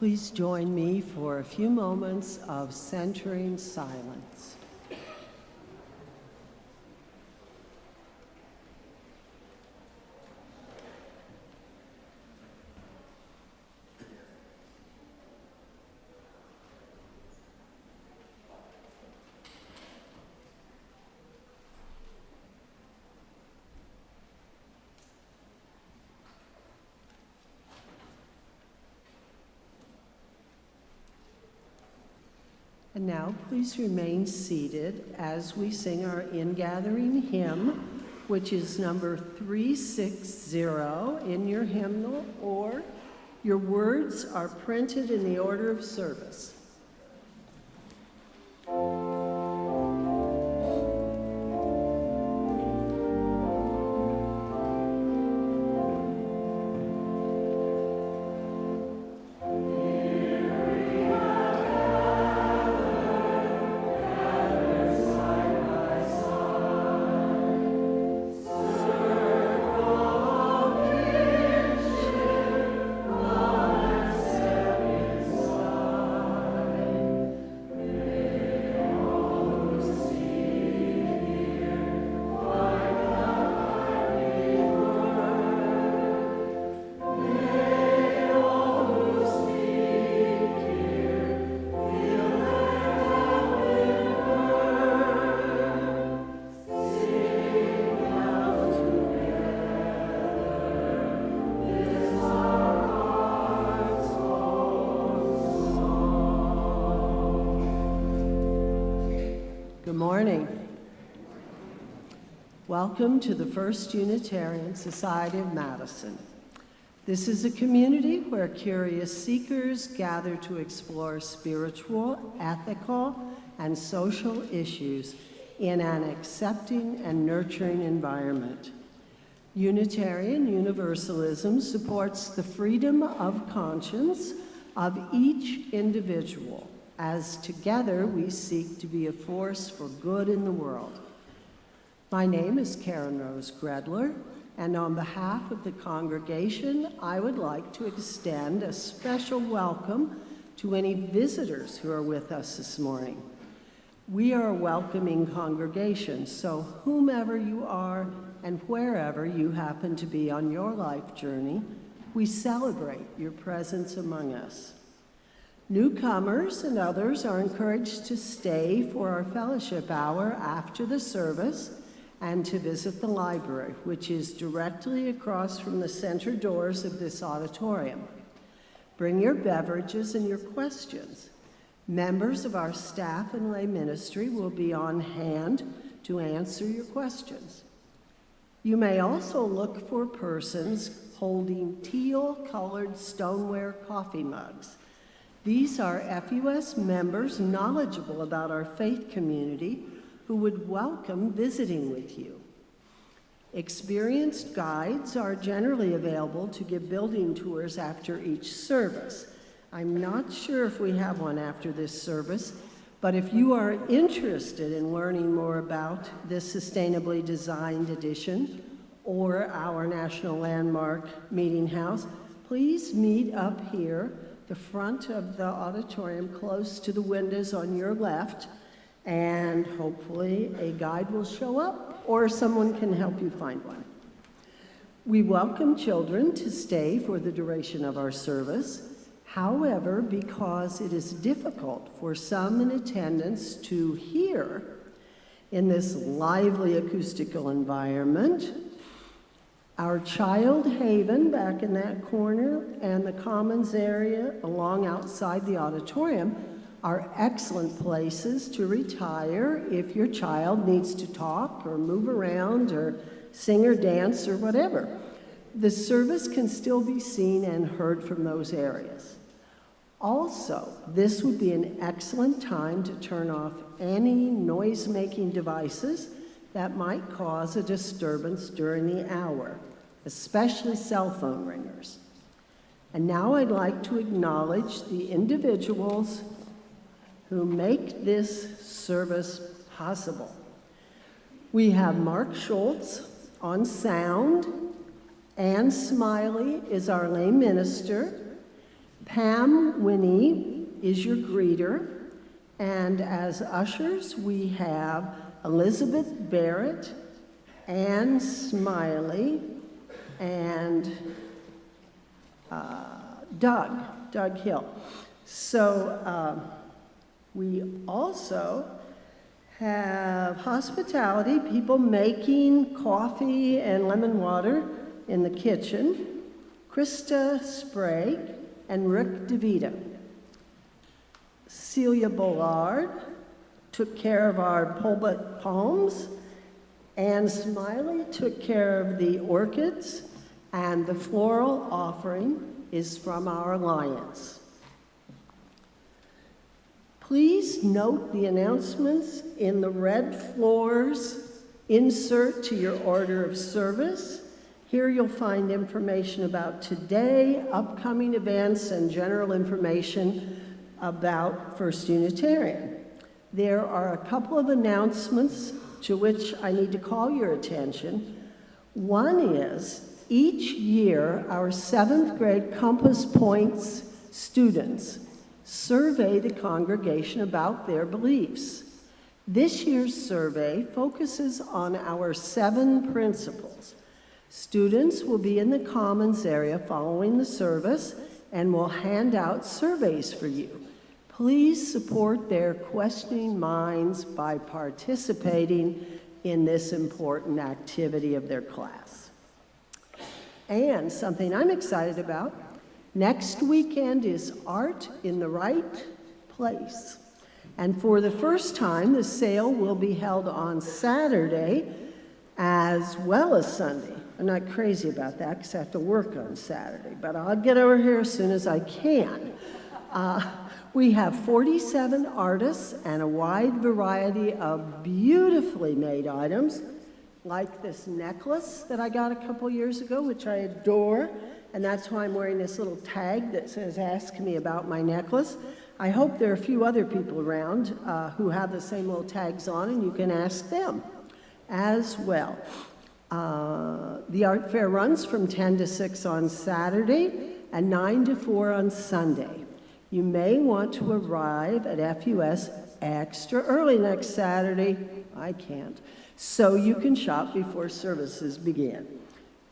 Please join me for a few moments of centering silence. And now please remain seated as we sing our ingathering hymn, which is number 360 in your hymnal, or your words are printed in the order of service. Good morning. Welcome to the First Unitarian Society of Madison. This is a community where curious seekers gather to explore spiritual, ethical, and social issues in an accepting and nurturing environment. Unitarian Universalism supports the freedom of conscience of each individual, as together we seek to be a force for good in the world. My name is Karen Rose Gredler, and on behalf of the congregation, I would like to extend a special welcome to any visitors who are with us this morning. We are a welcoming congregation, so whomever you are and wherever you happen to be on your life journey, we celebrate your presence among us. Newcomers and others are encouraged to stay for our fellowship hour after the service and to visit the library, which is directly across from the center doors of this auditorium. Bring your beverages and your questions. Members of our staff and lay ministry will be on hand to answer your questions. You may also look for persons holding teal-colored stoneware coffee mugs. These are FUS members knowledgeable about our faith community who would welcome visiting with you. Experienced guides are generally available to give building tours after each service. I'm not sure if we have one after this service, but if you are interested in learning more about this sustainably designed edition or our National Landmark Meeting House, please meet up here, the front of the auditorium, close to the windows on your left, and hopefully a guide will show up or someone can help you find one. We welcome children to stay for the duration of our service. However, because it is difficult for some in attendance to hear in this lively acoustical environment, our child haven back in that corner and the commons area along outside the auditorium are excellent places to retire if your child needs to talk or move around or sing or dance or whatever. The service can still be seen and heard from those areas. Also, this would be an excellent time to turn off any noise-making devices that might cause a disturbance during the hour, especially cell phone ringers. And now I'd like to acknowledge the individuals who make this service possible. We have Mark Schultz on sound, Ann Smiley is our lay minister, Pam Winnie is your greeter, and as ushers we have Elizabeth Barrett, Ann Smiley, and Doug Hill. So we also have hospitality, people making coffee and lemon water in the kitchen, Krista Sprague and Rick DeVita. Celia Bollard took care of our pulpit palms. Ann Smiley took care of the orchids, and the floral offering is from our alliance. Please note the announcements in the red floors insert to your order of service. Here you'll find information about today, upcoming events, and general information about First Unitarian. There are a couple of announcements to which I need to call your attention. One is, each year, our 7th grade Compass Points students survey the congregation about their beliefs. This year's survey focuses on our 7 principles. Students will be in the Commons area following the service and will hand out surveys for you. Please support their questioning minds by participating in this important activity of their class. And something I'm excited about, next weekend is Art in the Right Place. And for the first time, the sale will be held on Saturday as well as Sunday. I'm not crazy about that because I have to work on Saturday, but I'll get over here as soon as I can. We have 47 artists and a wide variety of beautifully made items, like this necklace that I got a couple years ago, which I adore, and that's why I'm wearing this little tag that says, "Ask me about my necklace." I hope there are a few other people around who have the same little tags on, and you can ask them as well. The art fair runs from 10 to 6 on Saturday and 9 to 4 on Sunday. You may want to arrive at FUS extra early next Saturday. I can't. So you can shop before services begin.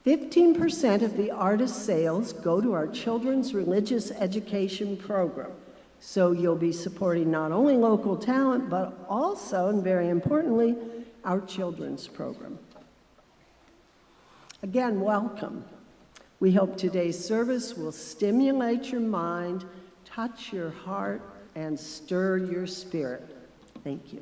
15% of the artist sales go to our children's religious education program. So you'll be supporting not only local talent, but also, and very importantly, our children's program. Again, welcome. We hope today's service will stimulate your mind, touch your heart, and stir your spirit. Thank you.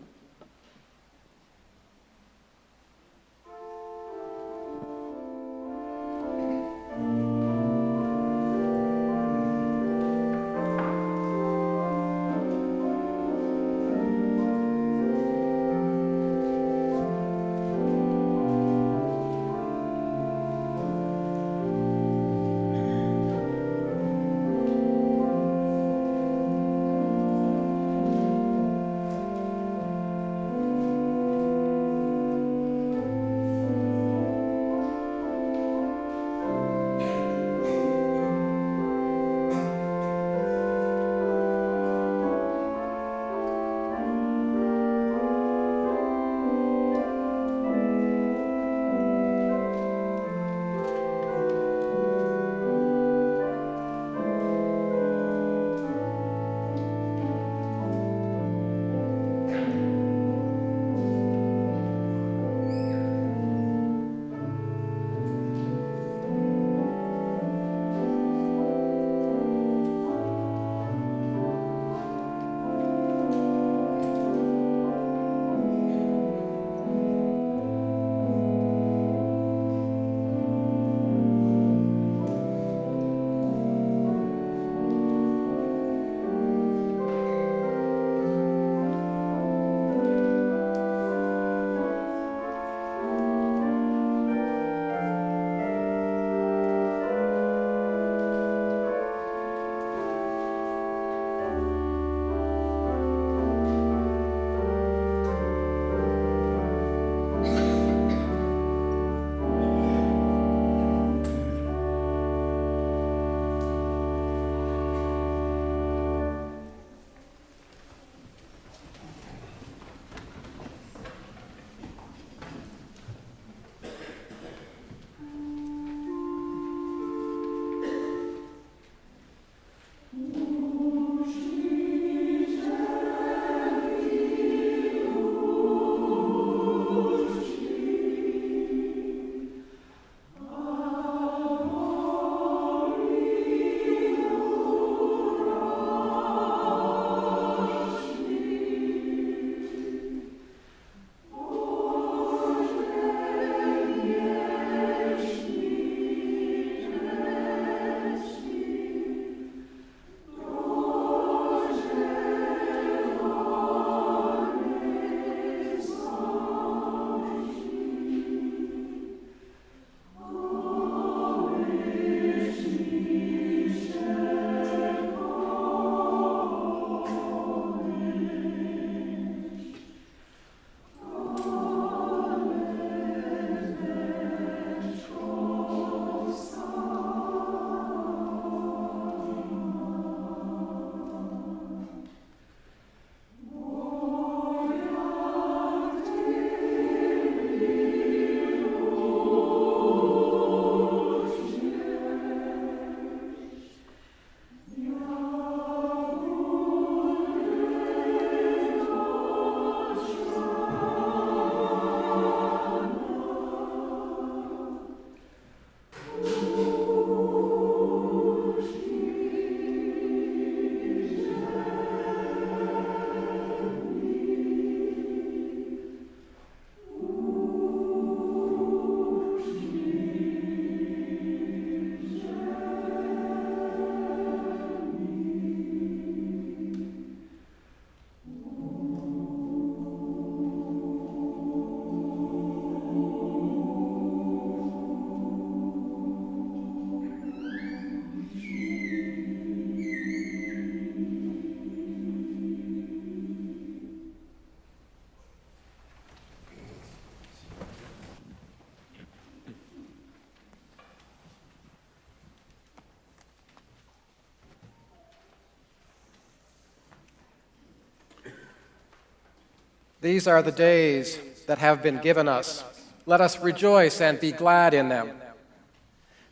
These are the days that have been given us. Let us rejoice and be glad in them.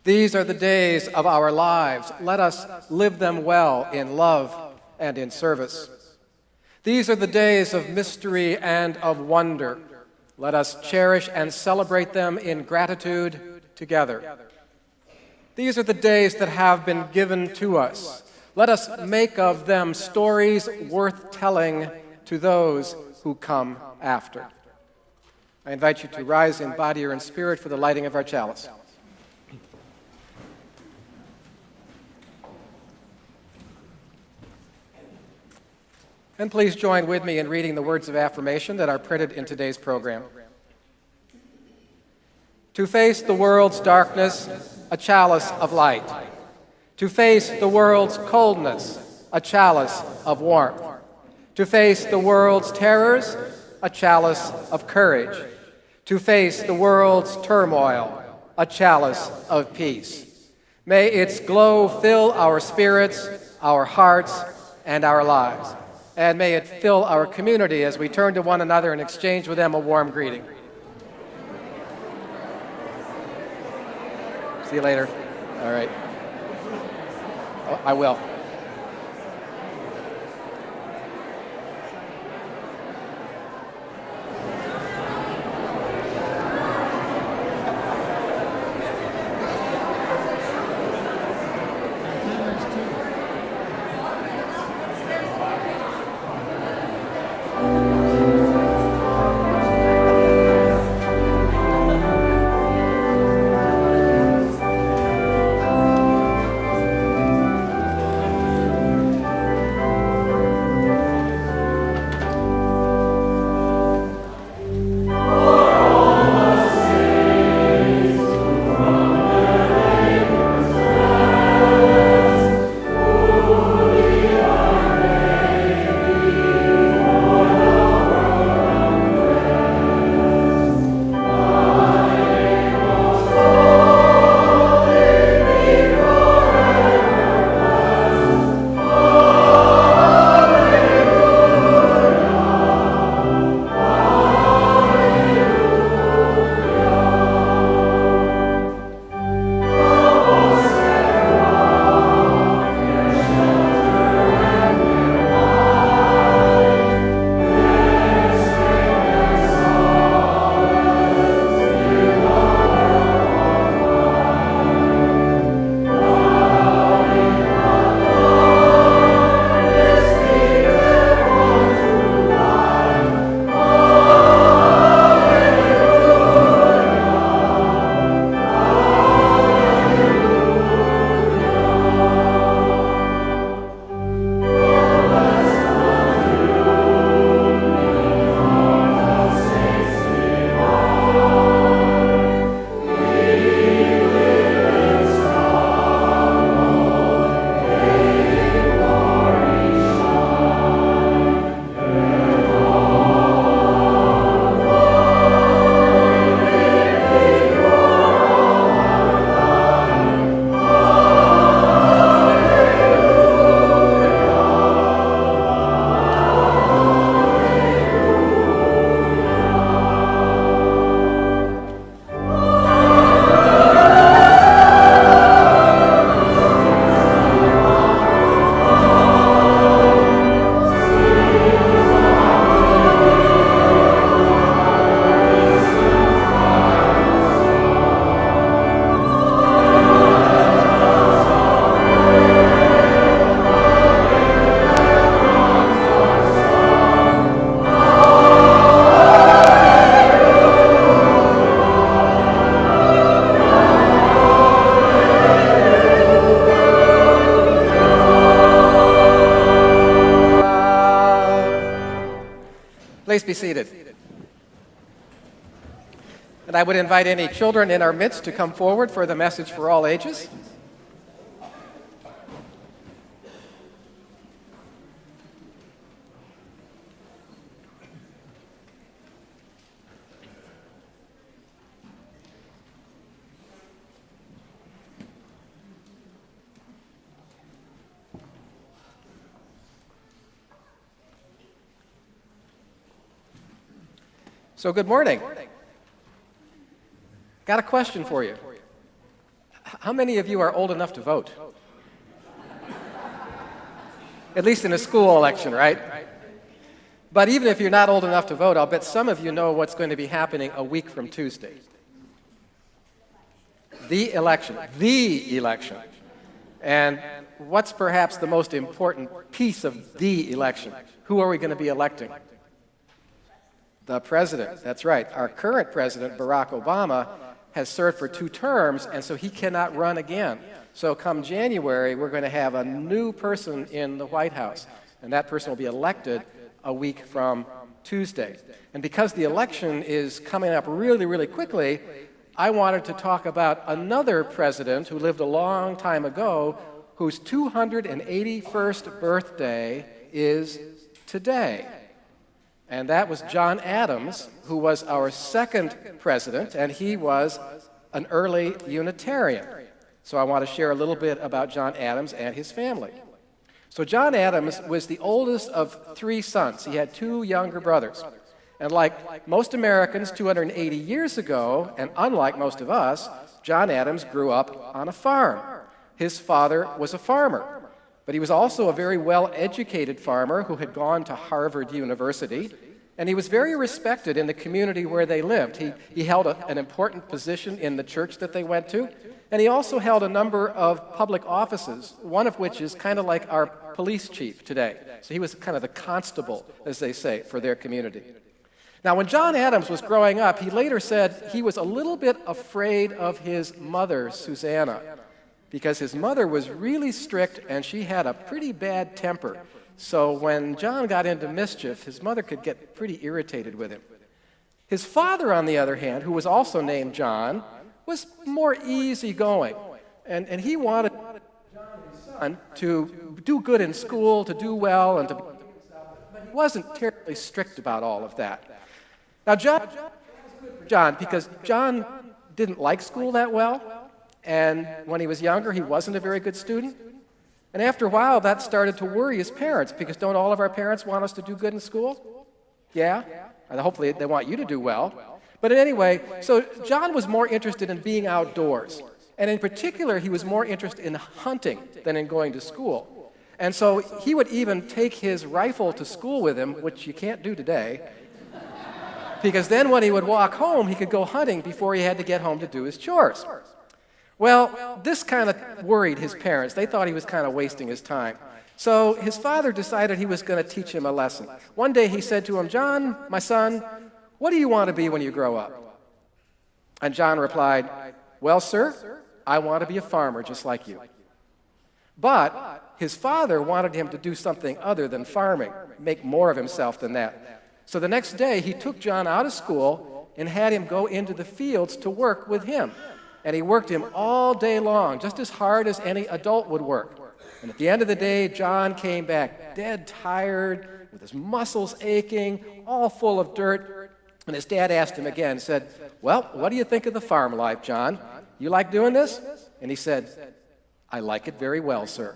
These are the days of our lives. Let us live them well in love and in service. These are the days of mystery and of wonder. Let us cherish and celebrate them in gratitude together. These are the days that have been given to us. Let us make of them stories worth telling to those who come after. I invite you to rise in body or in spirit for the lighting of our chalice. And please join with me in reading the words of affirmation that are printed in today's program. To face the world's darkness, a chalice of light. To face the world's coldness, a chalice of warmth. To face the world's terrors, a chalice of courage. To face the world's turmoil, a chalice of peace. May its glow fill our spirits, our hearts, and our lives. And may it fill our community as we turn to one another and exchange with them a warm greeting. See you later. All right. Oh, I will. Please be seated. And I would invite any children in our midst to come forward for the message for all ages. So good morning. Got a question for you. How many of you are old enough to vote? At least in a school election, right? But even if you're not old enough to vote, I'll bet some of you know what's going to be happening a week from Tuesday. The election. And what's perhaps the most important piece of the election? Who are we going to be electing? The president. That's right. Our current president, Barack Obama, has served for 2 terms, and so he cannot run again. So come January, we're going to have a new person in the White House, and that person will be elected a week from Tuesday. And because the election is coming up really, really quickly, I wanted to talk about another president who lived a long time ago, whose 281st birthday is today. And that was John Adams, who was our second president, and he was an early Unitarian. So I want to share a little bit about John Adams and his family. So John Adams was the oldest of 3 sons. He had 2 younger brothers. And like most Americans 280 years ago, and unlike most of us, John Adams grew up on a farm. His father was a farmer, but he was also a very well-educated farmer who had gone to Harvard University, and he was very respected in the community where they lived. He held an important position in the church that they went to, and he also held a number of public offices, one of which is kind of like our police chief today. So he was kind of the constable, as they say, for their community. Now, when John Adams was growing up, he later said he was a little bit afraid of his mother, Susanna, because his mother was really strict and she had a pretty bad temper. So when John got into mischief, his mother could get pretty irritated with him. His father, on the other hand, who was also named John, was more easygoing. And he wanted John, his son, to do good in school, to do well, and but he wasn't terribly strict about all of that. Now, John, because John didn't like school that well, and when he was younger, he wasn't a very good student. And after a while, that started to worry his parents, because don't all of our parents want us to do good in school? Yeah? And hopefully they want you to do well. But anyway, so John was more interested in being outdoors. And in particular, he was more interested in hunting than in going to school. And so he would even take his rifle to school with him, which you can't do today, because then when he would walk home, he could go hunting before he had to get home to do his chores. Well, this kind of worried his parents. They thought he was kind of wasting his time. So his father decided he was going to teach him a lesson. One day he said to him, "John, my son, what do you want to be when you grow up?" And John replied, "Well, sir, I want to be a farmer just like you." But his father wanted him to do something other than farming, make more of himself than that. So the next day, he took John out of school and had him go into the fields to work with him. And he worked him all day long, just as hard as any adult would work. And at the end of the day, John came back dead tired, with his muscles aching, all full of dirt. And his dad asked him again, said, "Well, what do you think of the farm life, John? You like doing this?" And he said, "I like it very well, sir."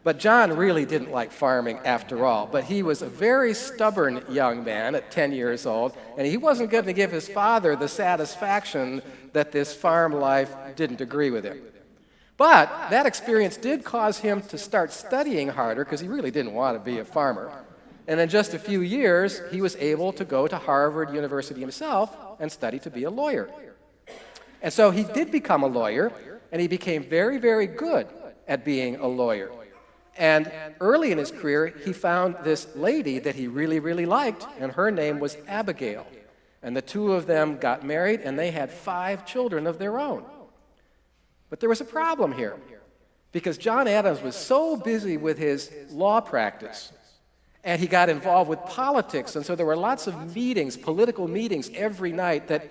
But John really didn't like farming after all, but he was a very stubborn young man at 10 years old, and he wasn't going to give his father the satisfaction that this farm life didn't agree with him. But that experience did cause him to start studying harder, because he really didn't want to be a farmer. And in just a few years, he was able to go to Harvard University himself and study to be a lawyer. And so he did become a lawyer, and he became very, very good at being a lawyer. And early in his career, he found this lady that he really, really liked, and her name was Abigail. And the 2 of them got married, and they had 5 children of their own. But there was a problem here, because John Adams was so busy with his law practice, and he got involved with politics, and so there were lots of meetings, political meetings every night, that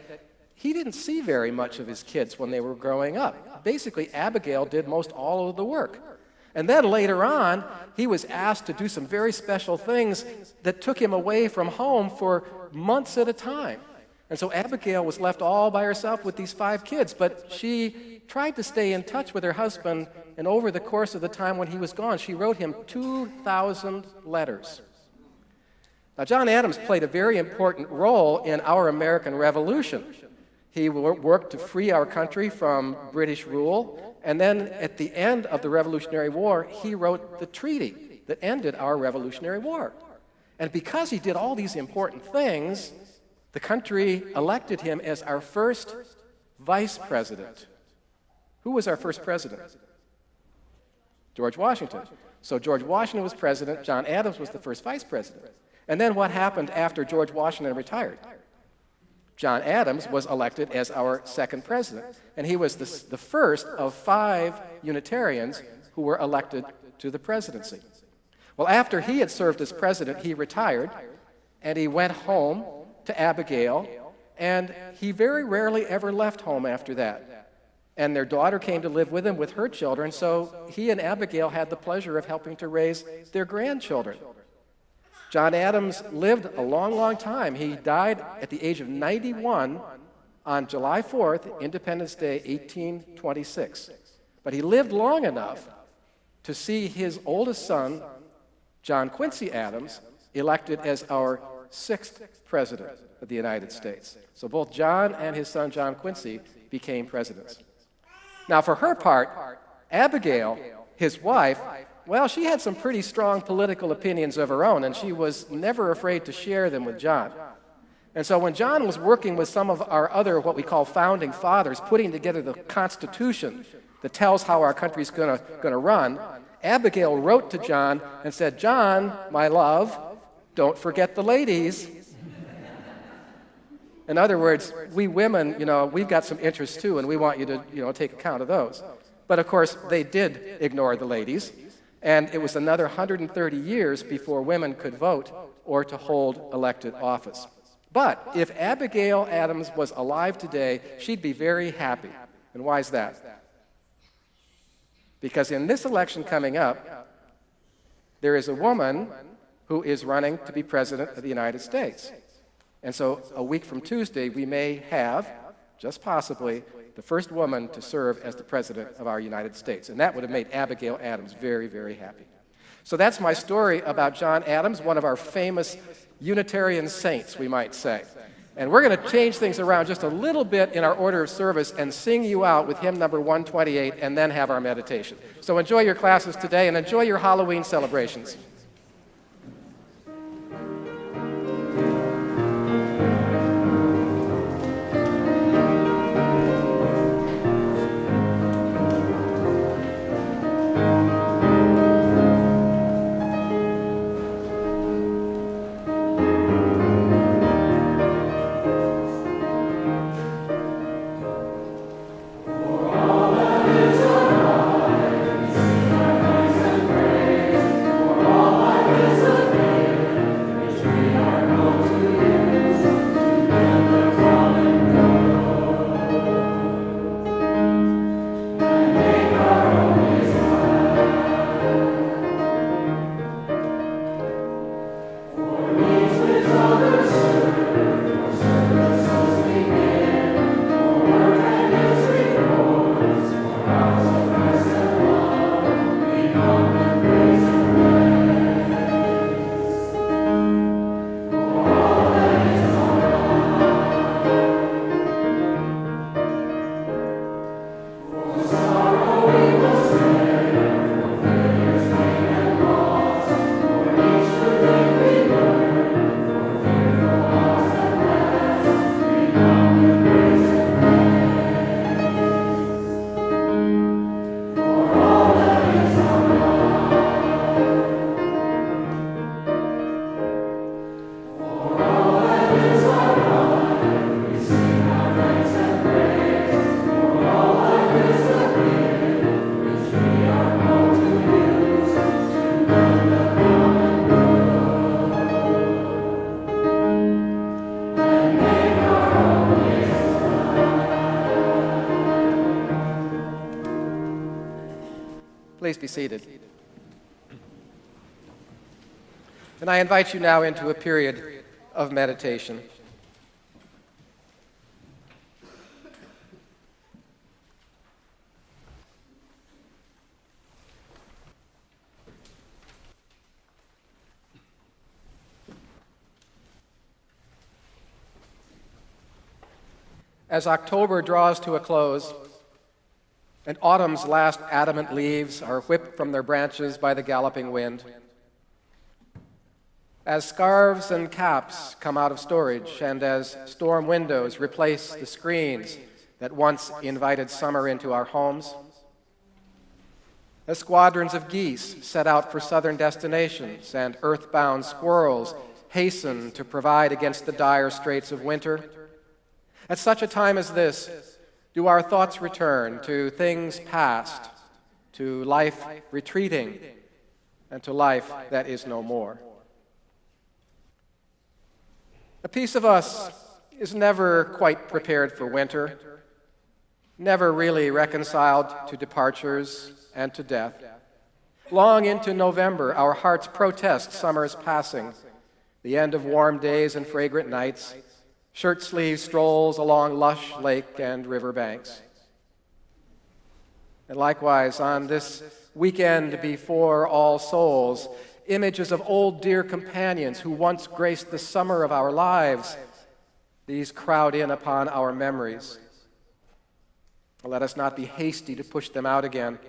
he didn't see very much of his kids when they were growing up. Basically, Abigail did most all of the work. And then later on, he was asked to do some very special things that took him away from home for months at a time. And so Abigail was left all by herself with these 5 kids, but she tried to stay in touch with her husband, and over the course of the time when he was gone, she wrote him 2,000 letters. Now, John Adams played a very important role in our American Revolution. He worked to free our country from British rule, and then at the end of the Revolutionary War, he wrote the treaty that ended our Revolutionary War. And because he did all these important things, the country elected him as our first vice president. Who was our first president? George Washington. So George Washington was president, John Adams was the first vice president. And then what happened after George Washington retired? John Adams was elected as our second president, and he was the first of 5 Unitarians who were elected to the presidency. Well, after he had served as president, he retired, and he went home to Abigail, and he very rarely ever left home after that. And their daughter came to live with him with her children, so he and Abigail had the pleasure of helping to raise their grandchildren. John Adams lived a long, long time. He died at the age of 91 on July 4th, Independence Day, 1826. But he lived long enough to see his oldest son, John Quincy Adams, elected as our 6th president of the United States. So both John and his son, John Quincy, became presidents. Now, for her part, Abigail, his wife, well, she had some pretty strong political opinions of her own, and she was never afraid to share them with John. And so when John was working with some of our other, what we call founding fathers, putting together the Constitution that tells how our country's going to run, Abigail wrote to John and said, "John, my love, don't forget the ladies." In other words, we women, we've got some interests too, and we want you to, take account of those. But of course, they did ignore the ladies, and it was another 130 years before women could vote or to hold elected office. But if Abigail Adams was alive today, she'd be very happy. And why is that? Because in this election coming up, there is a woman who is running to be president of the United States. And so a week from Tuesday, we may have, just possibly, the first woman to serve as the president of our United States. And that would have made Abigail Adams very, very happy. So that's my story about John Adams, one of our famous Unitarian saints, we might say. And we're going to change things around just a little bit in our order of service and sing you out with hymn number 128 and then have our meditation. So enjoy your classes today and enjoy your Halloween celebrations. Please be seated. And I invite you now into a period of meditation. As October draws to a close, and autumn's last adamant leaves are whipped from their branches by the galloping wind, as scarves and caps come out of storage, and as storm windows replace the screens that once invited summer into our homes, as squadrons of geese set out for southern destinations, and earthbound squirrels hasten to provide against the dire straits of winter, at such a time as this, do our thoughts return to things past, to life retreating, and to life that is no more. A piece of us is never quite prepared for winter, never really reconciled to departures and to death. Long into November, our hearts protest summer's passing, the end of warm days and fragrant nights, shirt-sleeve strolls along lush lake and river banks. And likewise, on this weekend before All Souls, images of old dear companions who once graced the summer of our lives, these crowd in upon our memories. Let us not be hasty to push them out again.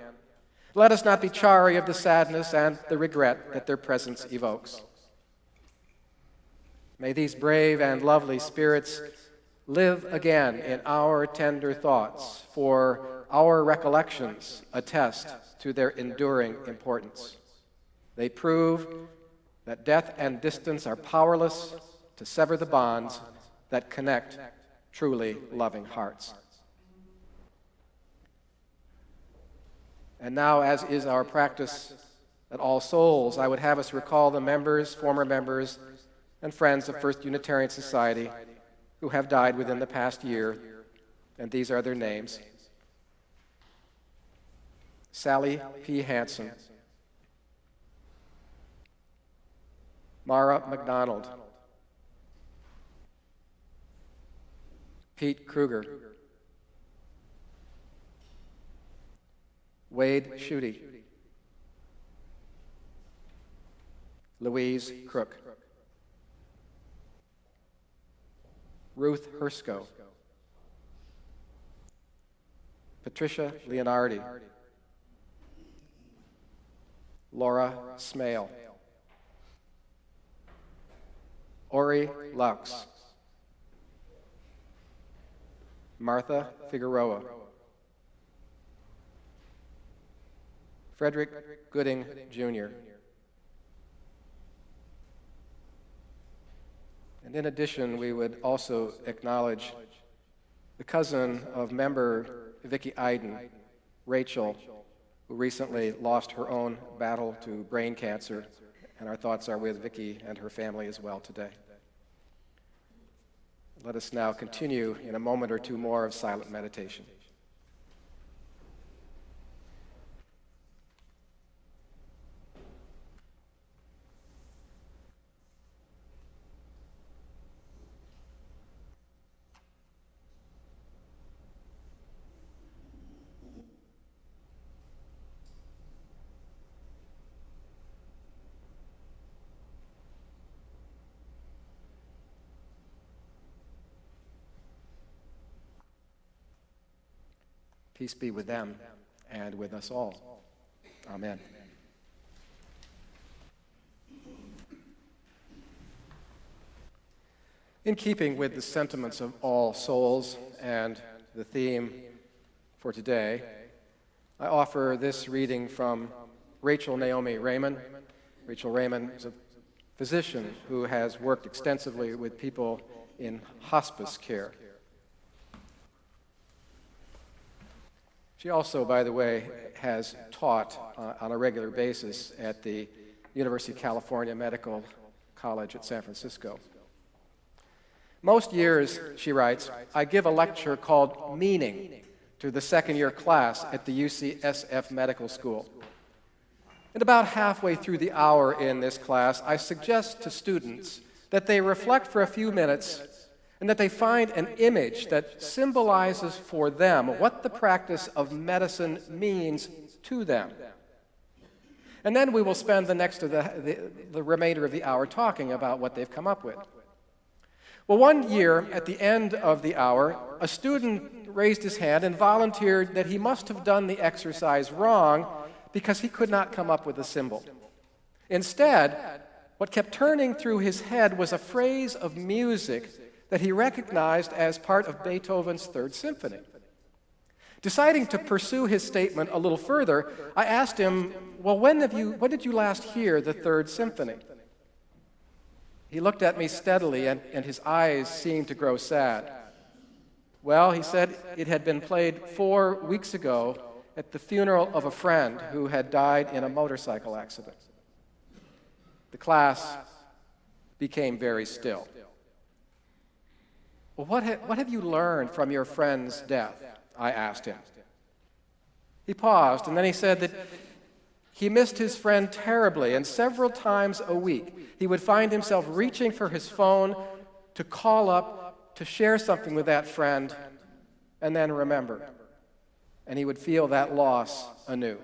Let us not be chary of the sadness and the regret that their presence evokes. May these brave and lovely spirits live again in our tender thoughts, for our recollections attest to their enduring importance. They prove that death and distance are powerless to sever the bonds that connect truly loving hearts. And now, as is our practice at All Souls, I would have us recall the members, former members, and friends of First Unitarian Society who have died within the past year, and these are their names. Sally P. Hansen, Mara McDonald, Pete Kruger, Wade Schutte, Louise Crook, Ruth Hersko, Patricia Leonardi, Laura Smale, Ori Laux, Martha Figueroa, Frederick Gooding, Jr. And in addition, we would also acknowledge the cousin of member Vicki Iden, Rachel, who recently lost her own battle to brain cancer, and our thoughts are with Vicki and her family as well today. Let us now continue in a moment or two more of silent meditation. Peace be with them and with us all. Amen. In keeping with the sentiments of All Souls and the theme for today, I offer this reading from Rachel Naomi Raymond. Rachel Raymond is a physician who has worked extensively with people in hospice care. She also, by the way, has taught on a regular basis at the University of California Medical College at San Francisco. Most years, she writes, I give a lecture called Meaning to the second-year class at the UCSF Medical School. And about halfway through the hour in this class, I suggest to students that they reflect for a few minutes and that they find an image that symbolizes for them what the practice of medicine means to them. And then we will spend the remainder of the hour talking about what they've come up with. Well, one year, at the end of the hour, a student raised his hand and volunteered that he must have done the exercise wrong because he could not come up with a symbol. Instead, what kept turning through his head was a phrase of music that he recognized as part of Beethoven's Third Symphony. Deciding to pursue his statement a little further, I asked him, well, when did you last hear the Third Symphony? He looked at me steadily, and his eyes seemed to grow sad. Well, he said, it had been played 4 weeks ago at the funeral of a friend who had died in a motorcycle accident. The class became very still. Well, what have you learned from your friend's death? I asked him. He paused, and then he said that he missed his friend terribly, and several times a week he would find himself reaching for his phone to call up, to share something with that friend, and then remember. And he would feel that loss anew.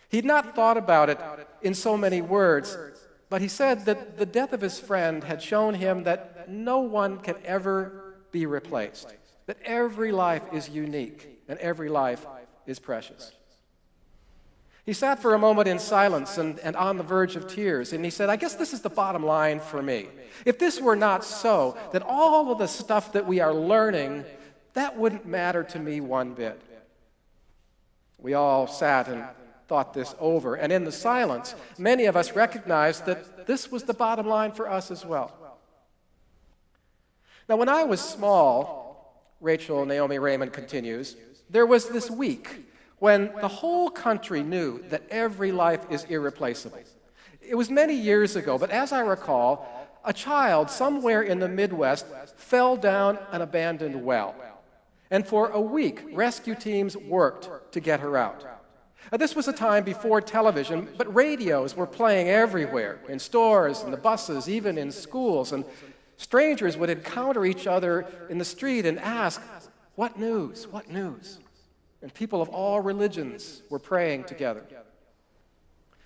He'd not thought about it in so many words, but he said that the death of his friend had shown him that no one can ever be replaced, that every life is unique and every life is precious. He sat for a moment in silence and on the verge of tears, and he said, I guess this is the bottom line for me. If this were not so, then all of the stuff that we are learning, that wouldn't matter to me one bit. We all sat and thought this over, and in the silence, many of us recognized that this was the bottom line for us as well. Now, when I was small, Rachel Naomi Raymond continues, there was this week when the whole country knew that every life is irreplaceable. It was many years ago, but as I recall, a child somewhere in the Midwest fell down an abandoned well. And for a week, rescue teams worked to get her out. This was a time before television, but radios were playing everywhere, in stores, in the buses, even in schools, and strangers would encounter each other in the street and ask, what news? What news? And people of all religions were praying together.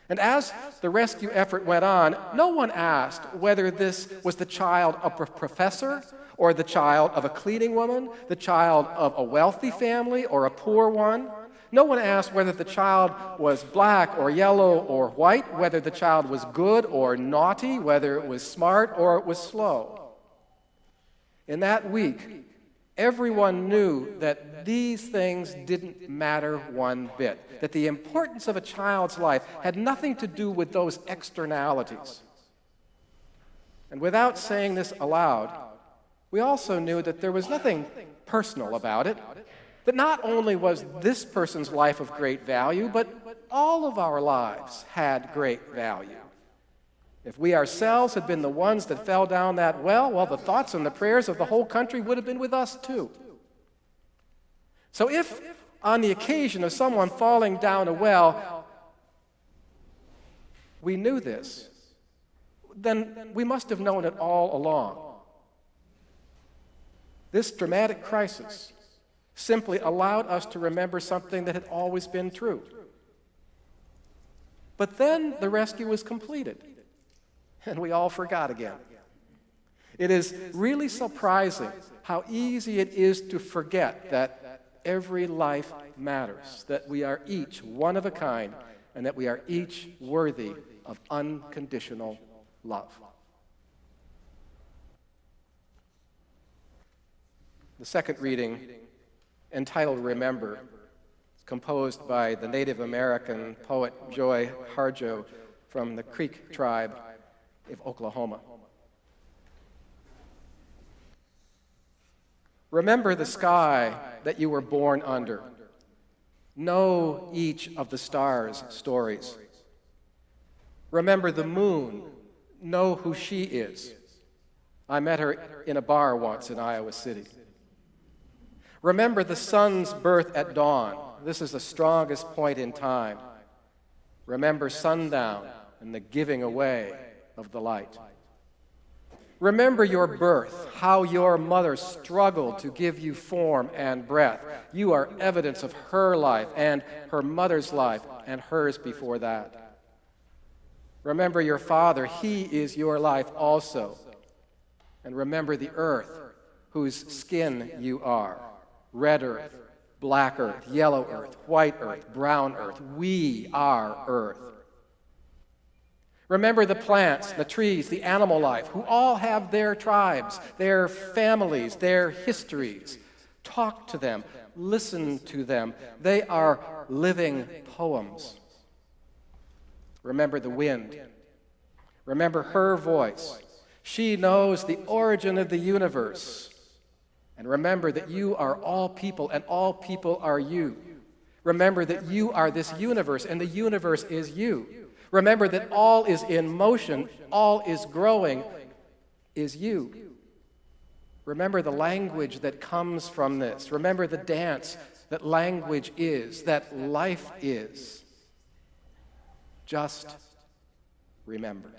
And as the rescue effort went on, no one asked whether this was the child of a professor or the child of a cleaning woman, the child of a wealthy family or a poor one. No one asked whether the child was black or yellow or white, whether the child was good or naughty, whether it was smart or it was slow. In that week, everyone knew that these things didn't matter one bit, that the importance of a child's life had nothing to do with those externalities. And without saying this aloud, we also knew that there was nothing personal about it, that not only was this person's life of great value, but all of our lives had great value. If we ourselves had been the ones that fell down that well, the thoughts and the prayers of the whole country would have been with us too. So if, on the occasion of someone falling down a well, we knew this, then we must have known it all along. This dramatic crisis simply allowed us to remember something that had always been true. But then the rescue was completed, and we all forgot again. It is really surprising how easy it is to forget that every life matters, that we are each one of a kind, and that we are each worthy of unconditional love. The second reading, entitled Remember, is composed by the Native American poet Joy Harjo from the Creek tribe of Oklahoma. Remember the sky that you were born under. Know each of the stars' stories. Remember the moon. Know who she is. I met her in a bar once in Iowa City. Remember the sun's birth at dawn. This is the strongest point in time. Remember sundown and the giving away of the light. Remember your birth, how your mother struggled to give you form and breath. You are evidence of her life and her mother's life and hers before that. Remember your father, he is your life also. And remember the earth, whose skin you are. Red earth, black earth, yellow earth, white earth, brown earth. We are earth. Remember the plants, the trees, the animal life, who all have their tribes, their families, their histories. Talk to them, listen to them. They are living poems. Remember the wind. Remember her voice. She knows the origin of the universe. And remember that you are all people, and all people are you. Remember that you are this universe, and the universe is you. Remember that all is in motion, all is growing, is you. Remember the language that comes from this. Remember the dance that language is, that life is. Just remember.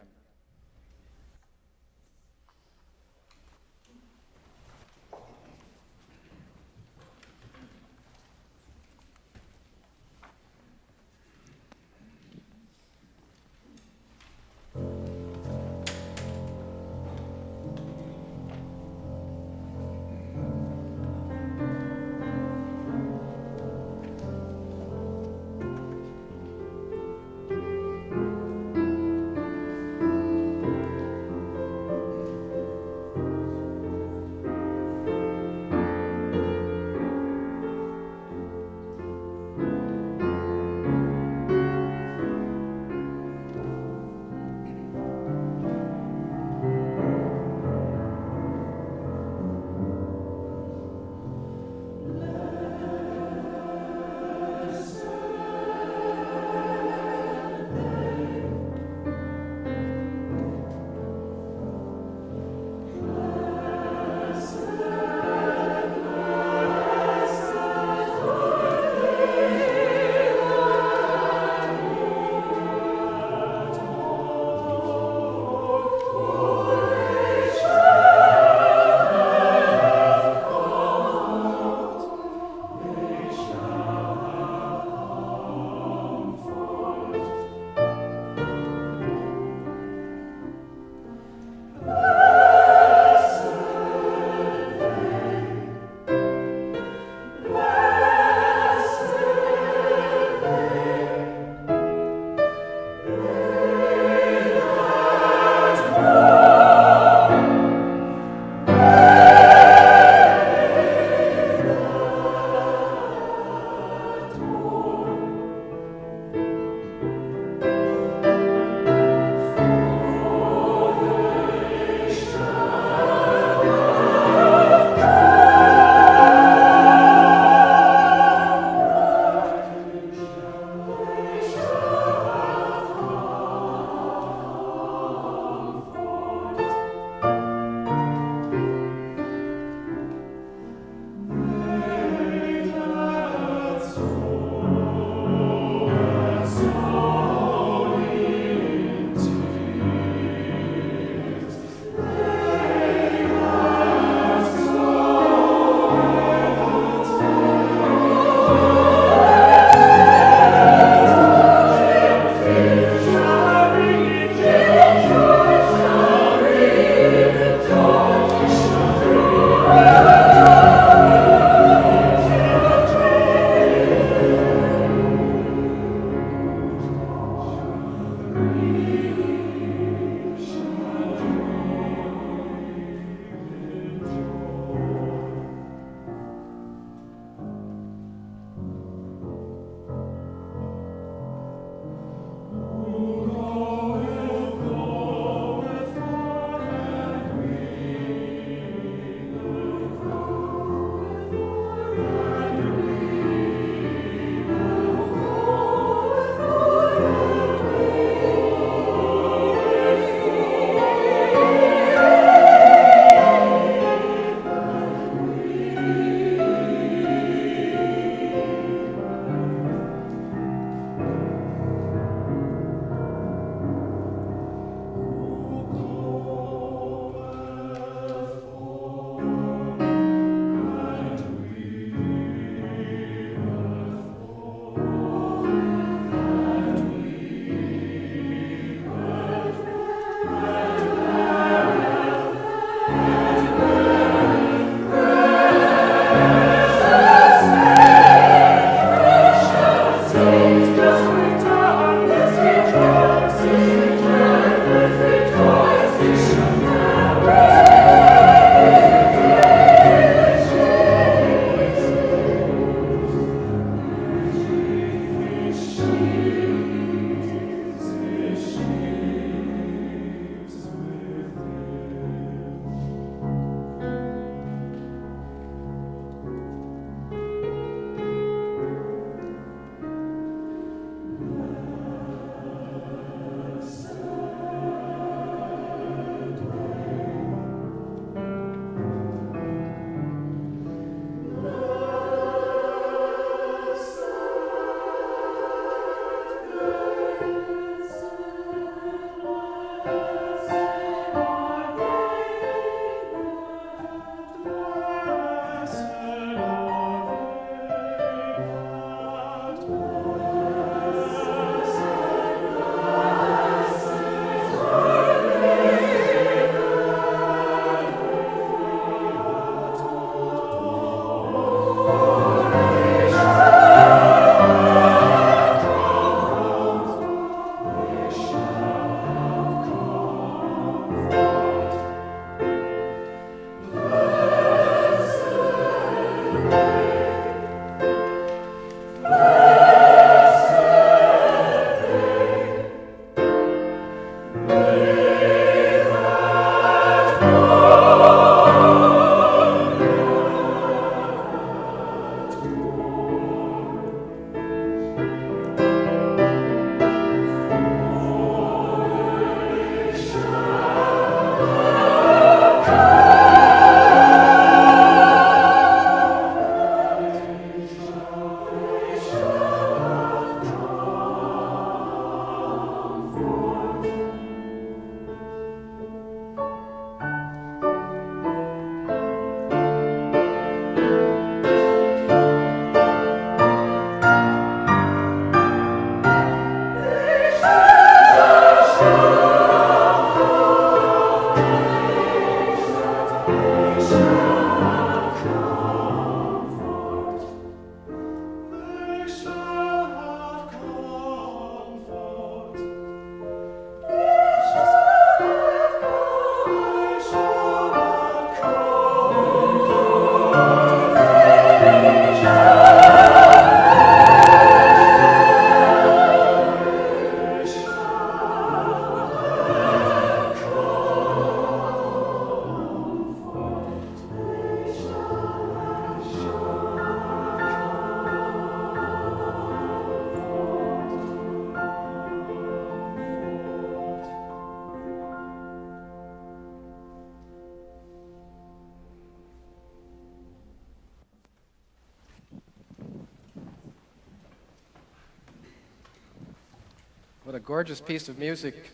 What a gorgeous piece of music,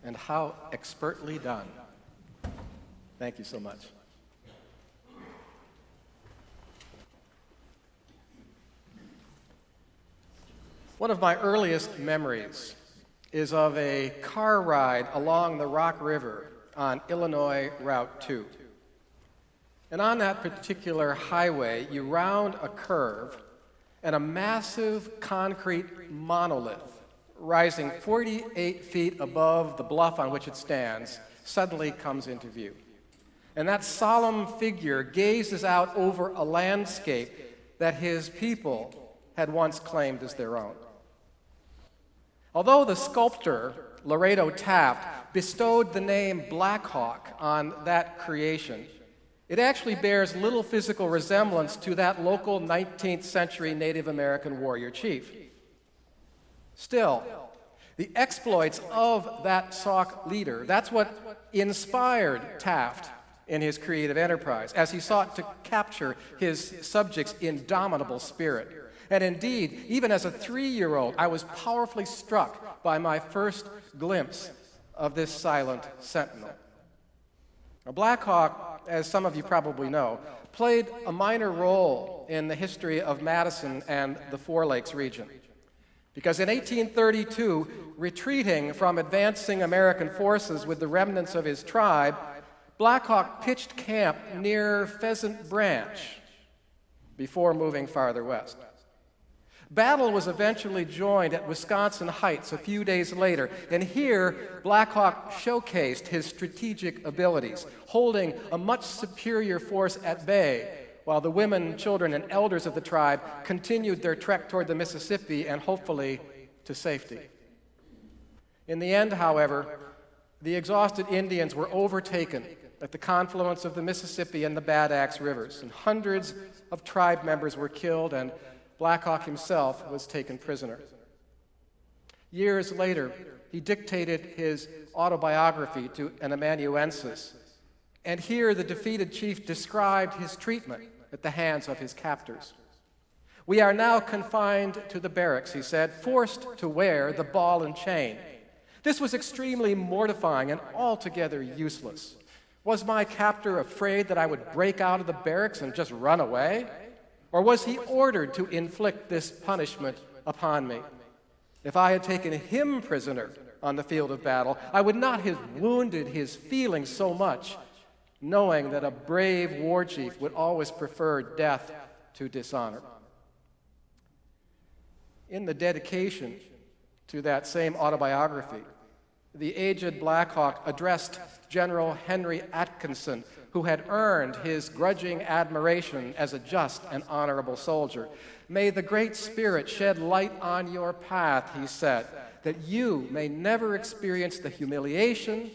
and how expertly done. Thank you so much. One of my earliest memories is of a car ride along the Rock River on Illinois Route 2. And on that particular highway, you round a curve, and a massive concrete monolith rising 48 feet above the bluff on which it stands suddenly comes into view. And that solemn figure gazes out over a landscape that his people had once claimed as their own. Although the sculptor, Laredo Taft, bestowed the name Black Hawk on that creation, it actually bears little physical resemblance to that local 19th century Native American warrior chief. Still, the exploits of that Sauk leader, that's what inspired Taft in his creative enterprise, as he sought to capture his subjects' indomitable spirit. And indeed, even as a 3-year-old, I was powerfully struck by my first glimpse of this silent sentinel. Now, Black Hawk, as some of you probably know, played a minor role in the history of Madison and the Four Lakes region. Because in 1832, retreating from advancing American forces with the remnants of his tribe, Black Hawk pitched camp near Pheasant Branch before moving farther west. Battle was eventually joined at Wisconsin Heights a few days later, and here Black Hawk showcased his strategic abilities, holding a much superior force at bay, while the women, children, and elders of the tribe continued their trek toward the Mississippi and hopefully to safety. In the end, however, the exhausted Indians were overtaken at the confluence of the Mississippi and the Bad Axe rivers, and hundreds of tribe members were killed, and Black Hawk himself was taken prisoner. Years later, he dictated his autobiography to an amanuensis, and here the defeated chief described his treatment at the hands of his captors. "We are now confined to the barracks," he said, "forced to wear the ball and chain. This was extremely mortifying and altogether useless. Was my captor afraid that I would break out of the barracks and just run away? Or was he ordered to inflict this punishment upon me? If I had taken him prisoner on the field of battle, I would not have wounded his feelings so much, knowing that a brave war chief would always prefer death to dishonor." In the dedication to that same autobiography, the aged Black Hawk addressed General Henry Atkinson, who had earned his grudging admiration as a just and honorable soldier. "May the Great Spirit shed light on your path," he said, "that you may never experience the humiliation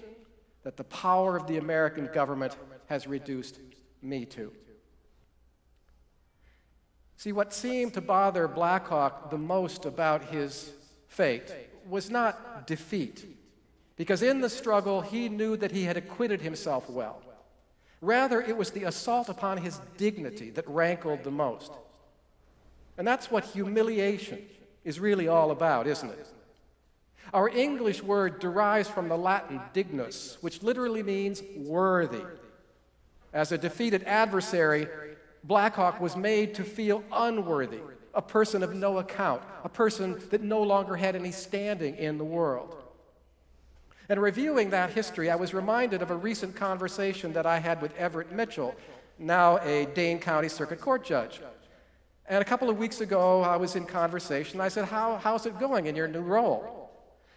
that the power of the American government has reduced me to." See, what seemed to bother Black Hawk the most about his fate was not defeat, because in the struggle he knew that he had acquitted himself well. Rather, it was the assault upon his dignity that rankled the most. And that's what humiliation is really all about, isn't it? Our English word derives from the Latin dignus, which literally means worthy. As a defeated adversary, Black Hawk was made to feel unworthy, a person of no account, a person that no longer had any standing in the world. And reviewing that history, I was reminded of a recent conversation that I had with Everett Mitchell, now a Dane County Circuit Court judge. And a couple of weeks ago, I was in conversation. I said, how's it going in your new role?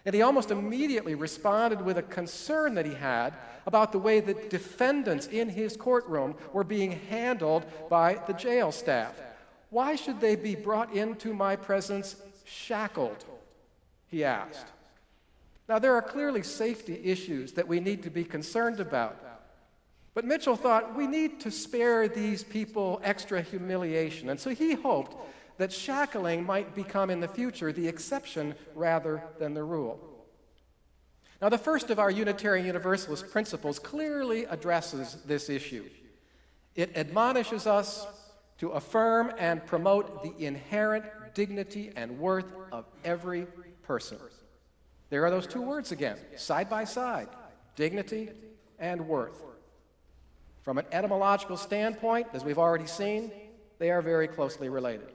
And he almost immediately responded with a concern that he had about the way that defendants in his courtroom were being handled by the jail staff. "Why should they be brought into my presence shackled?" he asked. Now, there are clearly safety issues that we need to be concerned about. But Mitchell thought we need to spare these people extra humiliation. And so he hoped that shackling might become in the future the exception rather than the rule. Now, the first of our Unitarian Universalist principles clearly addresses this issue. It admonishes us to affirm and promote the inherent dignity and worth of every person. There are those two words again, side by side, dignity and worth. From an etymological standpoint, as we've already seen, they are very closely related.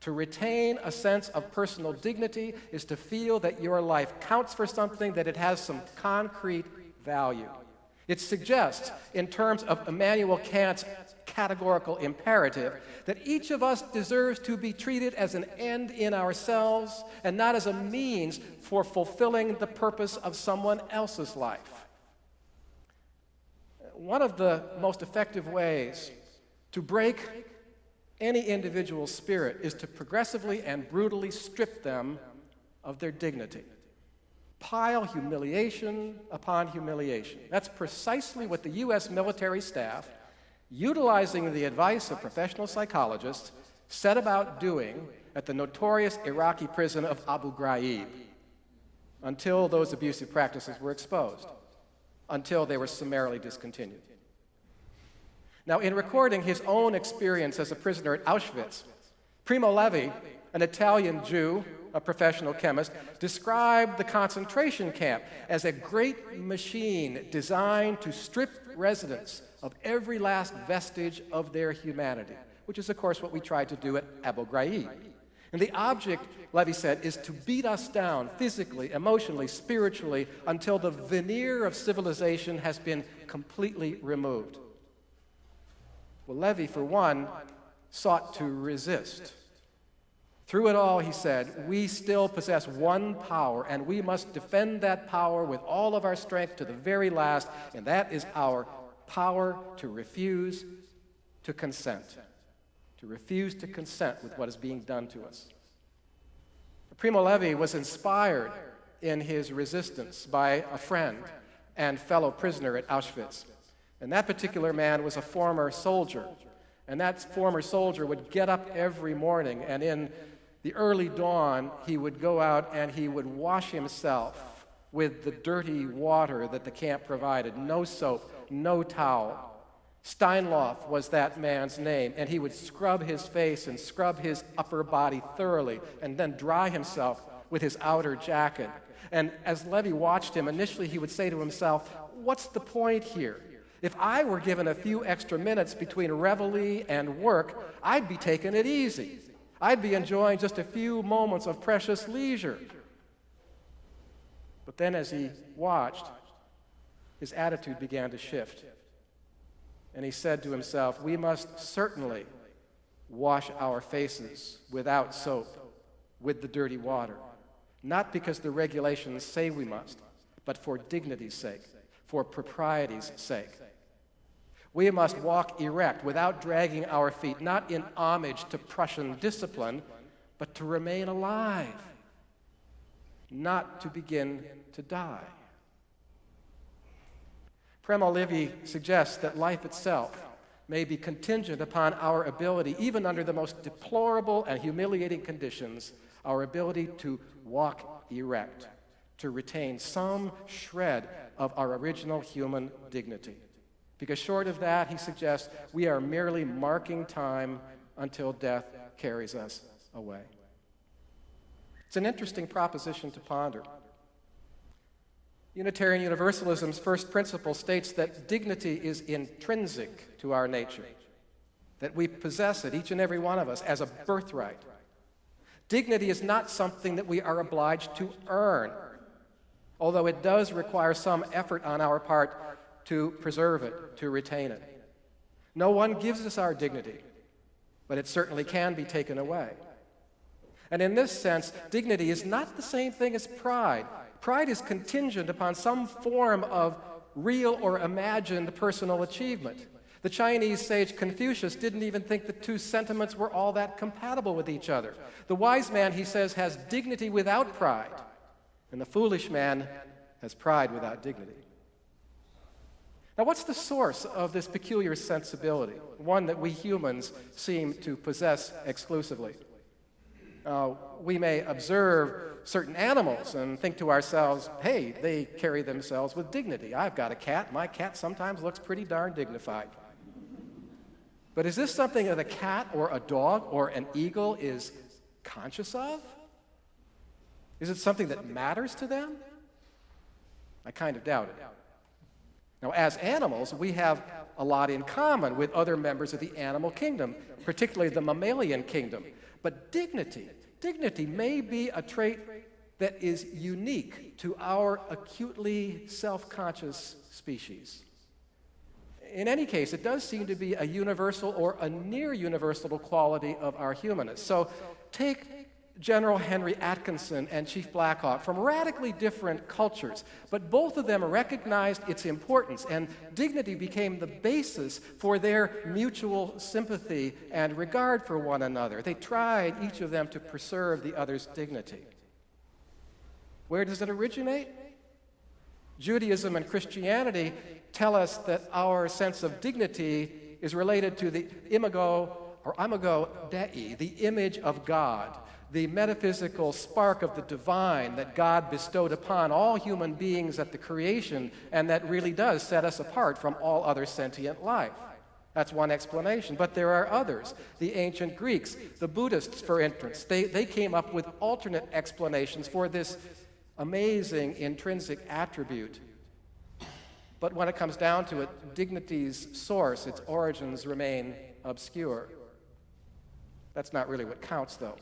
To retain a sense of personal dignity is to feel that your life counts for something, that it has some concrete value. It suggests, in terms of Immanuel Kant's categorical imperative, that each of us deserves to be treated as an end in ourselves and not as a means for fulfilling the purpose of someone else's life. One of the most effective ways to break any individual's spirit is to progressively and brutally strip them of their dignity. Pile humiliation upon humiliation. That's precisely what the U.S. military staff, utilizing the advice of professional psychologists, set about doing at the notorious Iraqi prison of Abu Ghraib, until those abusive practices were exposed, until they were summarily discontinued. Now, in recording his own experience as a prisoner at Auschwitz, Primo Levi, an Italian Jew, a professional chemist, described the concentration camp as a great machine designed to strip residents of every last vestige of their humanity, which is, of course, what we tried to do at Abu Ghraib. And the object, Levi said, is to beat us down physically, emotionally, spiritually, until the veneer of civilization has been completely removed. Well, Levi, for one, sought to resist. Through it all, he said, we still possess one power, and we must defend that power with all of our strength to the very last, and that is our power to refuse to consent. To refuse to consent with what is being done to us. Primo Levi was inspired in his resistance by a friend and fellow prisoner at Auschwitz. And that particular man was a former soldier. And that former soldier would get up every morning, and in the early dawn, he would go out and he would wash himself with the dirty water that the camp provided. No soap, no towel. Steinlauf was that man's name, and he would scrub his face and scrub his upper body thoroughly and then dry himself with his outer jacket. And as Levi watched him, initially he would say to himself, what's the point here? If I were given a few extra minutes between reveille and work, I'd be taking it easy. I'd be enjoying just a few moments of precious leisure. But then as he watched, his attitude began to shift. And he said to himself, we must certainly wash our faces without soap, with the dirty water. Not because the regulations say we must, but for dignity's sake, for propriety's sake. We must walk erect without dragging our feet, not in homage to Prussian discipline, but to remain alive, not to begin to die. Primo Levi suggests that life itself may be contingent upon our ability, even under the most deplorable and humiliating conditions, our ability to walk erect, to retain some shred of our original human dignity. Because short of that, he suggests, we are merely marking time until death carries us away. It's an interesting proposition to ponder. Unitarian Universalism's first principle states that dignity is intrinsic to our nature, that we possess it, each and every one of us, as a birthright. Dignity is not something that we are obliged to earn, although it does require some effort on our part to preserve it, to retain it. No one gives us our dignity, but it certainly can be taken away. And in this sense, dignity is not the same thing as pride. Pride is contingent upon some form of real or imagined personal achievement. The Chinese sage Confucius didn't even think the two sentiments were all that compatible with each other. The wise man, he says, has dignity without pride, and the foolish man has pride without dignity. Now, what's the source of this peculiar sensibility, one that we humans seem to possess exclusively? We may observe certain animals and think to ourselves, hey, they carry themselves with dignity. I've got a cat. My cat sometimes looks pretty darn dignified. But is this something that a cat or a dog or an eagle is conscious of? Is it something that matters to them? I kind of doubt it. Now, as animals, we have a lot in common with other members of the animal kingdom, particularly the mammalian kingdom. But dignity may be a trait that is unique to our acutely self-conscious species. In any case, it does seem to be a universal or a near universal quality of our humanness. So take General Henry Atkinson and Chief Black Hawk from radically different cultures, but both of them recognized its importance, and dignity became the basis for their mutual sympathy and regard for one another. They tried, each of them, to preserve the other's dignity. Where does it originate? Judaism and Christianity tell us that our sense of dignity is related to the imago Dei, the image of God, the metaphysical spark of the divine that God bestowed upon all human beings at the creation, and that really does set us apart from all other sentient life. That's one explanation, but there are others. The ancient Greeks, the Buddhists, for instance, they came up with alternate explanations for this amazing intrinsic attribute. But when it comes down to it, dignity's source, its origins, remain obscure. That's not really what counts, though.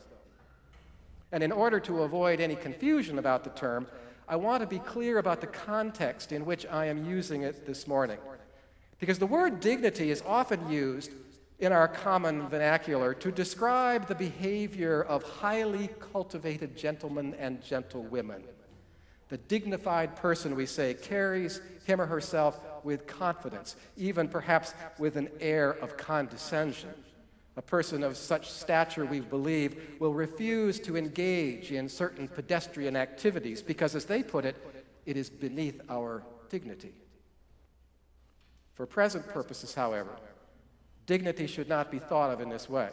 And in order to avoid any confusion about the term, I want to be clear about the context in which I am using it this morning. Because the word dignity is often used in our common vernacular to describe the behavior of highly cultivated gentlemen and gentlewomen. The dignified person, we say, carries him or herself with confidence, even perhaps with an air of condescension. A person of such stature, we believe, will refuse to engage in certain pedestrian activities because, as they put it, it is beneath our dignity. For present purposes, however, dignity should not be thought of in this way.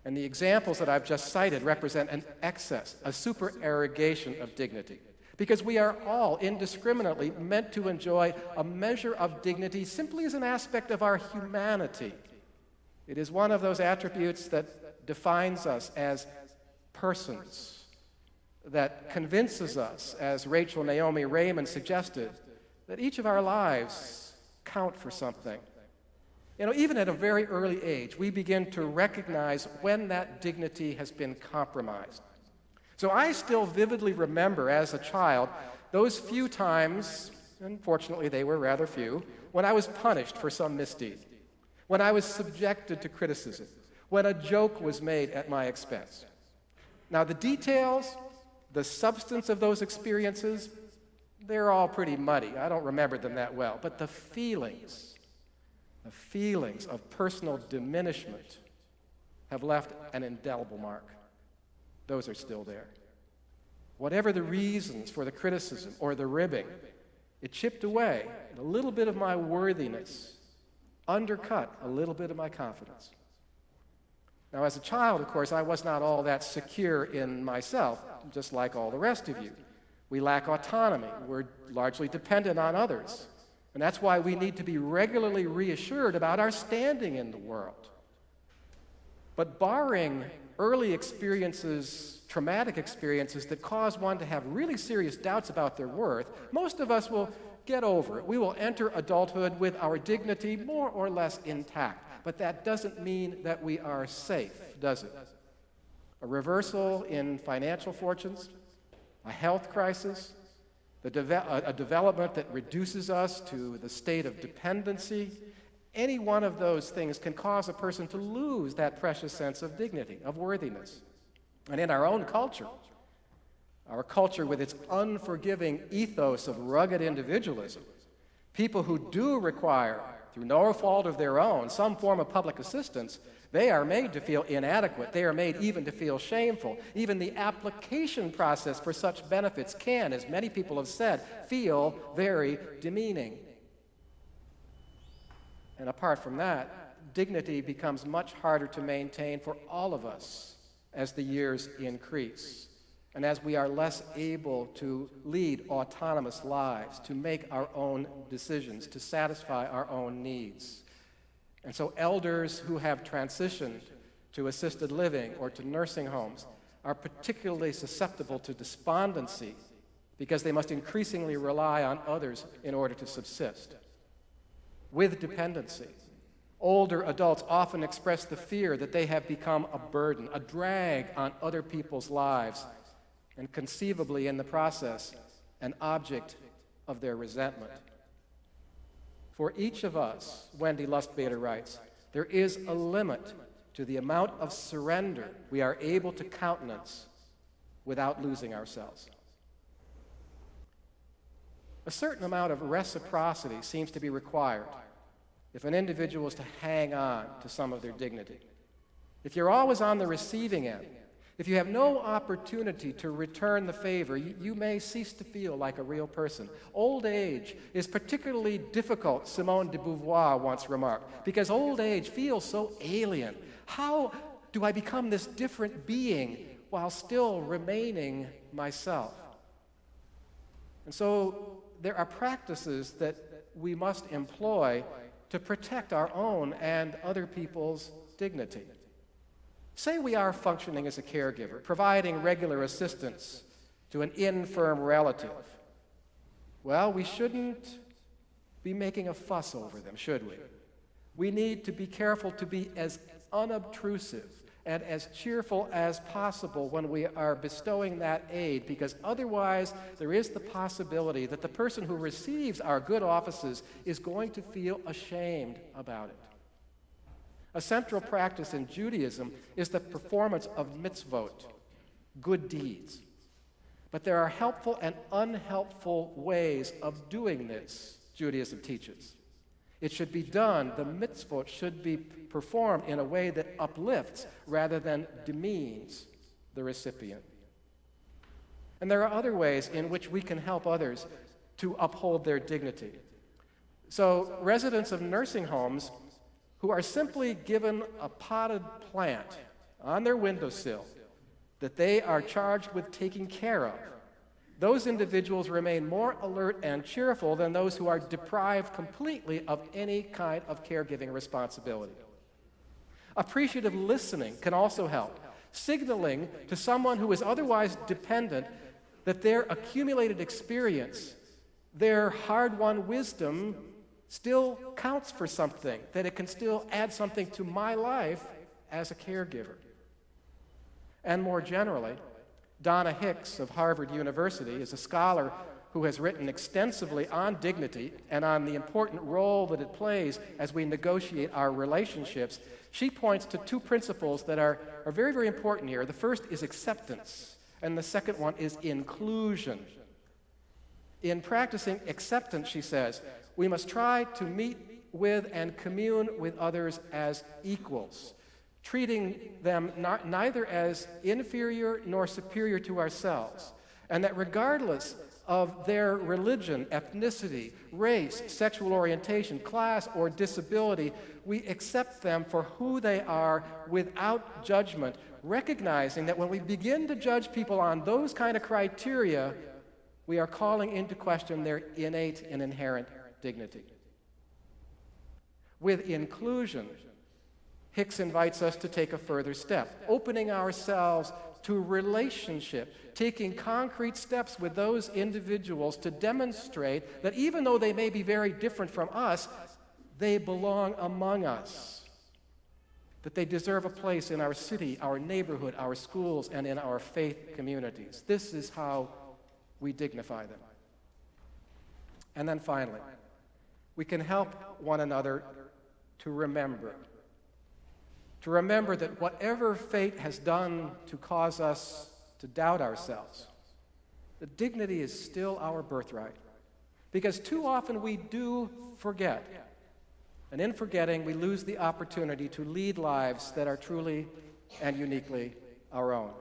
And the examples that I've just cited represent an excess, a supererogation of dignity. Because we are all indiscriminately meant to enjoy a measure of dignity simply as an aspect of our humanity. It is one of those attributes that defines us as persons, that convinces us, as Rachel Naomi Raymond suggested, that each of our lives count for something. You know, even at a very early age, we begin to recognize when that dignity has been compromised. So I still vividly remember as a child those few times, and fortunately they were rather few, when I was punished for some misdeed, when I was subjected to criticism, when a joke was made at my expense. Now the details, the substance of those experiences, they're all pretty muddy. I don't remember them that well. But the feelings of personal diminishment have left an indelible mark. Those are still there. Whatever the reasons for the criticism or the ribbing, it chipped away a little bit of my worthiness, undercut a little bit of my confidence. Now, as a child, of course, I was not all that secure in myself, just like all the rest of you. We lack autonomy. We're largely dependent on others. And that's why we need to be regularly reassured about our standing in the world. But barring early experiences, traumatic experiences that cause one to have really serious doubts about their worth, most of us will get over it. We will enter adulthood with our dignity more or less intact. But that doesn't mean that we are safe, does it? A reversal in financial fortunes, a health crisis, a development that reduces us to the state of dependency, any one of those things can cause a person to lose that precious sense of dignity, of worthiness. And in our own culture, our culture with its unforgiving ethos of rugged individualism, people who do require, through no fault of their own, some form of public assistance, they are made to feel inadequate. They are made even to feel shameful. Even the application process for such benefits can, as many people have said, feel very demeaning. And apart from that, dignity becomes much harder to maintain for all of us as the years increase, and as we are less able to lead autonomous lives, to make our own decisions, to satisfy our own needs. And so elders who have transitioned to assisted living or to nursing homes are particularly susceptible to despondency because they must increasingly rely on others in order to subsist. With dependency, older adults often express the fear that they have become a burden, a drag on other people's lives, and conceivably in the process, an object of their resentment. For each of us, Wendy Lustbader writes, there is a limit to the amount of surrender we are able to countenance without losing ourselves. A certain amount of reciprocity seems to be required if an individual is to hang on to some of their dignity. If you're always on the receiving end, if you have no opportunity to return the favor, you may cease to feel like a real person. Old age is particularly difficult, Simone de Beauvoir once remarked, because old age feels so alien. How do I become this different being while still remaining myself? And so there are practices that we must employ to protect our own and other people's dignity. Say we are functioning as a caregiver, providing regular assistance to an infirm relative. Well, we shouldn't be making a fuss over them, should we? We need to be careful to be as unobtrusive and as cheerful as possible when we are bestowing that aid, because otherwise there is the possibility that the person who receives our good offices is going to feel ashamed about it. A central practice in Judaism is the performance of mitzvot, good deeds. But there are helpful and unhelpful ways of doing this, Judaism teaches. It should be done, the mitzvot should be performed in a way that uplifts rather than demeans the recipient. And there are other ways in which we can help others to uphold their dignity. So, residents of nursing homes who are simply given a potted plant on their windowsill that they are charged with taking care of, those individuals remain more alert and cheerful than those who are deprived completely of any kind of caregiving responsibility. Appreciative listening can also help, signaling to someone who is otherwise dependent that their accumulated experience, their hard-won wisdom, still counts for something, that it can still add something to my life as a caregiver. And more generally, Donna Hicks of Harvard University is a scholar who has written extensively on dignity and on the important role that it plays as we negotiate our relationships. She points to two principles that are very, very important here. The first is acceptance, and the second one is inclusion. In practicing acceptance, she says, we must try to meet with and commune with others as equals, treating them neither as inferior nor superior to ourselves, and that regardless of their religion, ethnicity, race, sexual orientation, class, or disability, we accept them for who they are without judgment, recognizing that when we begin to judge people on those kind of criteria, we are calling into question their innate and inherent dignity. With inclusion, Hicks invites us to take a further step, opening ourselves to relationship, taking concrete steps with those individuals to demonstrate that even though they may be very different from us, they belong among us, that they deserve a place in our city, our neighborhood, our schools, and in our faith communities. This is how we dignify them. And then finally, we can help one another to remember that whatever fate has done to cause us to doubt ourselves, the dignity is still our birthright. Because too often we do forget, and in forgetting we lose the opportunity to lead lives that are truly and uniquely our own.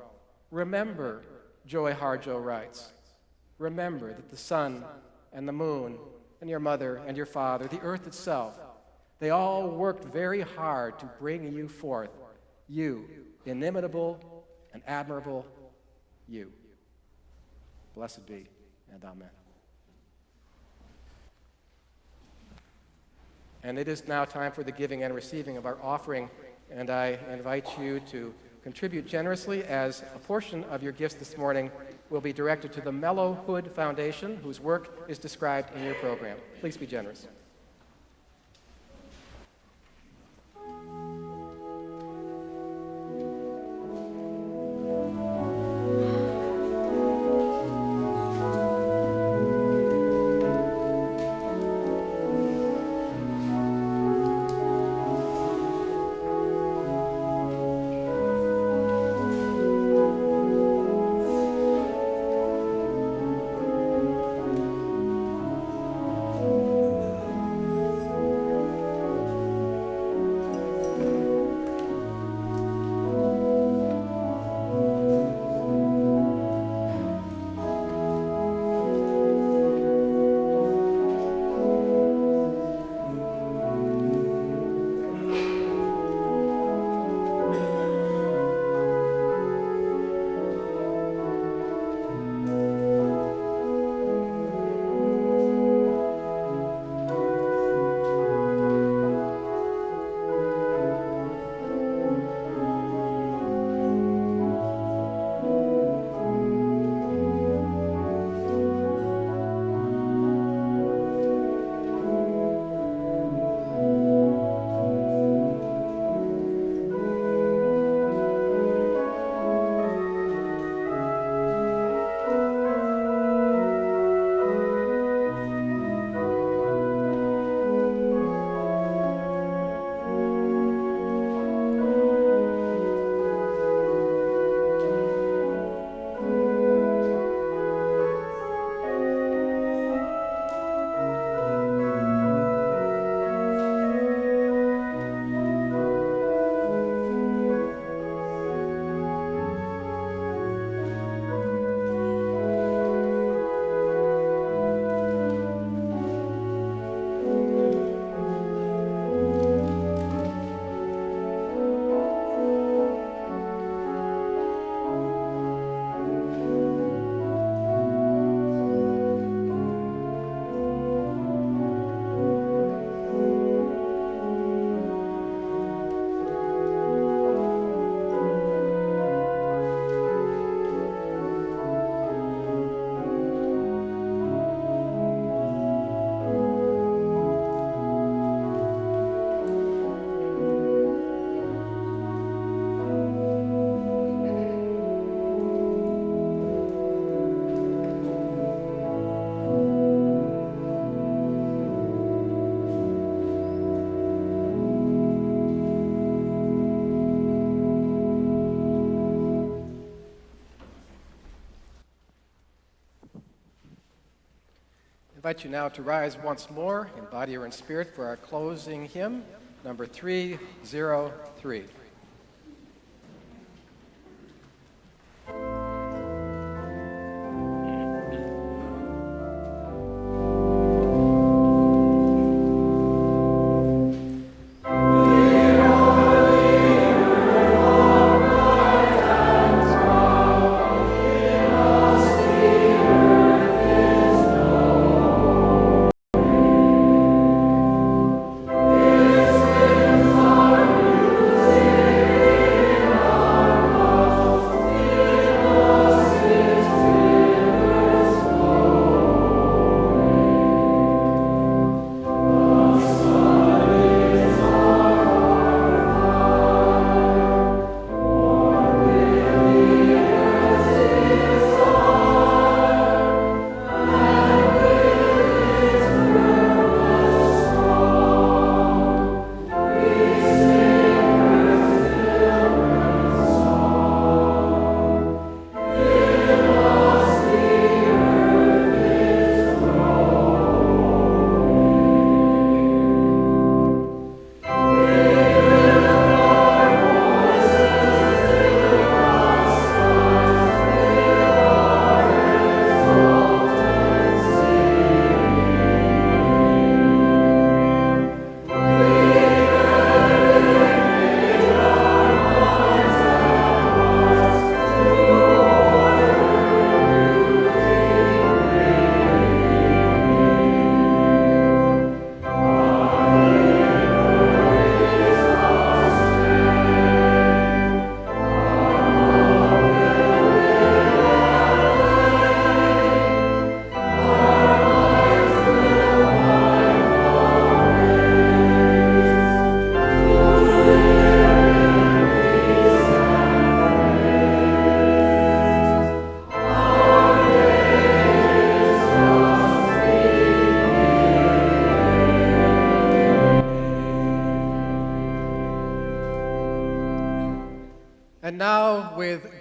Remember, Joy Harjo writes, remember that the sun and the moon and your mother and your father, the earth itself, they all worked very hard to bring you forth, you, inimitable and admirable you. Blessed be, and amen. And it is now time for the giving and receiving of our offering, and I invite you to Contribute generously, as a portion of your gifts this morning will be directed to the Mellow Hood Foundation, whose work is described in your program. Please be generous. I invite you now to rise once more in body or in spirit for our closing hymn, number 303. This is our music.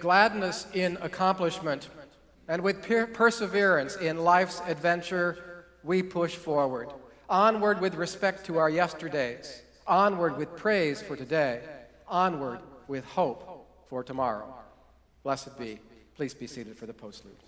gladness in accomplishment and with perseverance in life's adventure, we push forward. Onward with respect to our yesterdays. Onward with praise for today. Onward with hope for tomorrow. Blessed be. Please be seated for the postlude.